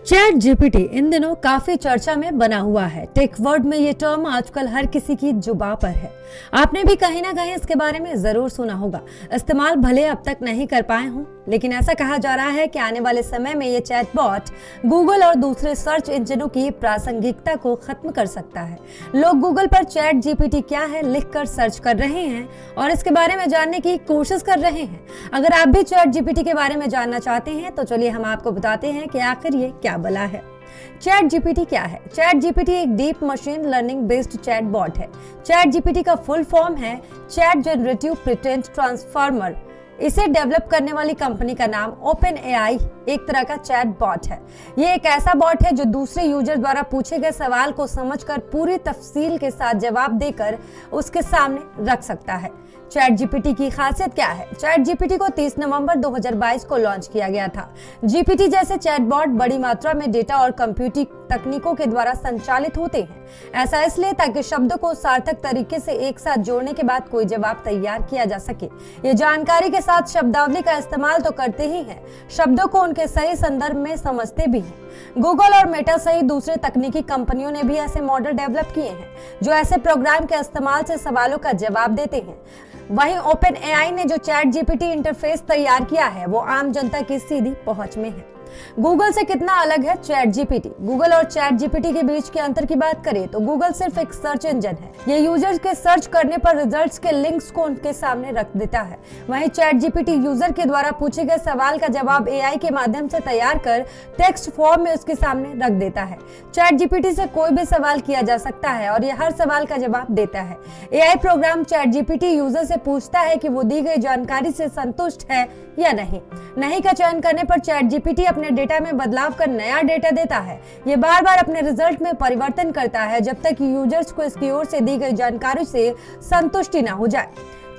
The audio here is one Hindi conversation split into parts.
चैट जीपीटी इन दिनों काफी चर्चा में बना हुआ है। टेक वर्ल्ड में ये टर्म आजकल हर किसी की जुबान पर है। आपने भी कहीं ना कहीं इसके बारे में जरूर सुना होगा। इस्तेमाल भले अब तक नहीं कर पाए हों, लेकिन ऐसा कहा जा रहा है कि आने वाले समय में ये चैटबॉट गूगल और दूसरे सर्च इंजनों की प्रासंगिकता को खत्म कर सकता है। लोग गूगल पर चैट जीपीटी क्या है लिखकर सर्च कर रहे हैं और इसके बारे में जानने की कोशिश कर रहे हैं। अगर आप भी चैट जीपीटी के बारे में जानना चाहते हैं तो चलिए हम आपको बताते हैं कि आखिर ये क्या बला है। चैट जीपीटी क्या है? चैट जीपीटी एक deep machine learning based chat bot है। चैट जीपीटी का फुल फॉर्म है चैट जनरेटिव प्रीटेंस ट्रांसफॉर्मर। इसे डेवलप करने वाली कंपनी का नाम ओपन एआई एक तरह का चैट बॉट है। ये एक ऐसा बॉट है जो दूसरे यूजर द्वारा पूछे गए सवाल को समझकर पूरी तफसील के साथ जवाब देकर उसके सामने रख सकता है। चैट जीपीटी की खासियत क्या है? चैट जीपीटी को 30 नवंबर 2022 को लॉन्च किया गया था। जीपीटी जैसे चैटबॉट बड़ी मात्रा में डेटा और कंप्यूटिंग तकनीकों के द्वारा संचालित होते हैं। ऐसा इसलिए ताकि शब्दों को सार्थक तरीके से एक साथ जोड़ने के बाद कोई जवाब तैयार किया जा सके। ये जानकारी के साथ शब्दावली का इस्तेमाल तो करते ही हैं, शब्दों को उनके सही संदर्भ में समझते भी हैं। गूगल और मेटा सहित दूसरे तकनीकी कंपनियों ने भी ऐसे मॉडल डेवलप किए हैं जो ऐसे प्रोग्राम के इस्तेमाल से सवालों का जवाब देते हैं। वहीं ओपन एआई ने जो चैट जीपीटी इंटरफेस तैयार किया है वो आम जनता की सीधी पहुंच में है। गूगल से कितना अलग है चैट जीपीटी? गूगल और चैट जीपीटी के बीच के अंतर की बात करें तो गूगल सिर्फ एक सर्च इंजन है। ये यूजर्स के सर्च करने पर रिजल्ट्स के लिंक्स को उनके सामने रख देता है। वहीं चैट जीपीटी यूजर के द्वारा पूछे गए सवाल का जवाब एआई के माध्यम से तैयार कर टेक्स्ट फॉर्म में उसके सामने रख देता है। चैट जीपीटी से कोई भी सवाल किया जा सकता है और ये हर सवाल का जवाब देता है। AI programme chat GPT user से पूछता है कि वो दी गई जानकारी से संतुष्ट है या नहीं का चयन करने पर चैट जीपीटी अपने डेटा में बदलाव कर नया डेटा देता है। ये बार बार अपने रिजल्ट में परिवर्तन करता है जब तक यूजर्स को इसकी ओर से दी गई जानकारी से संतुष्टि न हो जाए।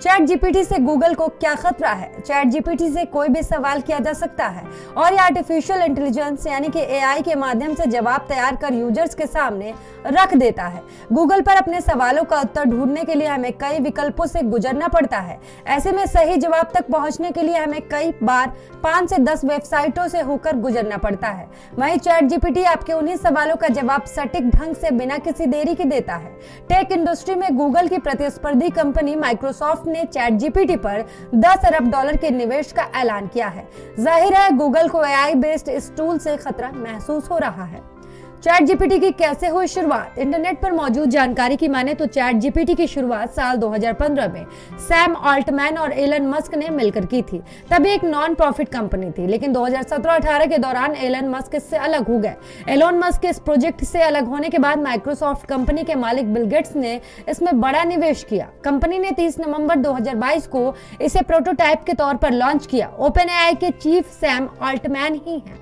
चैट जीपीटी से गूगल को क्या खतरा है? चैट जीपीटी से कोई भी सवाल किया जा सकता है और ये आर्टिफिशियल इंटेलिजेंस यानी कि एआई के माध्यम से जवाब तैयार कर यूजर्स के सामने रख देता है। गूगल पर अपने सवालों का उत्तर ढूंढने के लिए हमें कई विकल्पों से गुजरना पड़ता है। ऐसे में सही जवाब तक पहुंचने के लिए हमें कई बार 5 से 10 वेबसाइटों से होकर गुजरना पड़ता है। वहीं चैट जीपीटी आपके उन्हीं सवालों का जवाब सटीक ढंग से बिना किसी देरी के देता है। टेक इंडस्ट्री में गूगल की प्रतिस्पर्धी कंपनी माइक्रोसॉफ्ट ने चैट जीपीटी पर $10 अरब के निवेश का ऐलान किया है। जाहिर है गूगल को एआई बेस्ड इस टूल से खतरा महसूस हो रहा है। चैट जीपीटी की कैसे हुई शुरुआत? इंटरनेट पर मौजूद जानकारी की माने तो चैट जीपीटी की शुरुआत साल 2015 में सैम ऑल्टमैन और एलन मस्क ने मिलकर की थी। तब एक नॉन प्रॉफिट कंपनी थी, लेकिन 2017-18 के दौरान एलन मस्क इससे अलग हो गए। एलोन मस्क के इस प्रोजेक्ट से अलग होने के बाद माइक्रोसॉफ्ट कंपनी के मालिक बिल गेट्स ने इसमें बड़ा निवेश किया। कंपनी ने 30 नवंबर 2022 को इसे प्रोटोटाइप के तौर पर लॉन्च किया। ओपन एआई के चीफ सैम ऑल्टमैन ही हैं।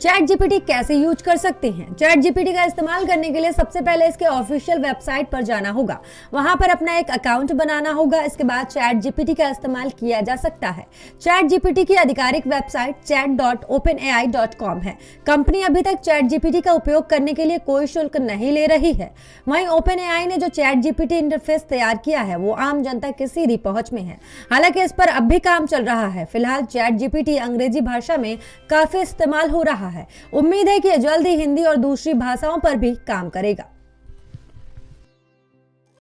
चैट जीपीटी कैसे यूज कर सकते हैं? चैट जीपीटी का इस्तेमाल करने के लिए सबसे पहले इसके ऑफिशियल वेबसाइट पर जाना होगा। वहां पर अपना एक अकाउंट बनाना होगा। इसके बाद चैट जीपीटी का इस्तेमाल किया जा सकता है। चैट जीपीटी की आधिकारिक वेबसाइट chat.openai.com है। कंपनी अभी तक चैट जीपीटी का उपयोग करने के लिए कोई शुल्क नहीं ले रही है। वहीं ओपन एआई ने जो चैट जीपीटी इंटरफेस तैयार किया है वो आम जनता की सीधी पहुंच में है। हालांकि इस पर अब भी काम चल रहा है। फिलहाल चैट जीपीटी अंग्रेजी भाषा में काफी इस्तेमाल हो रहा है। उम्मीद है कि जल्द ही हिंदी और दूसरी भाषाओं पर भी काम करेगा।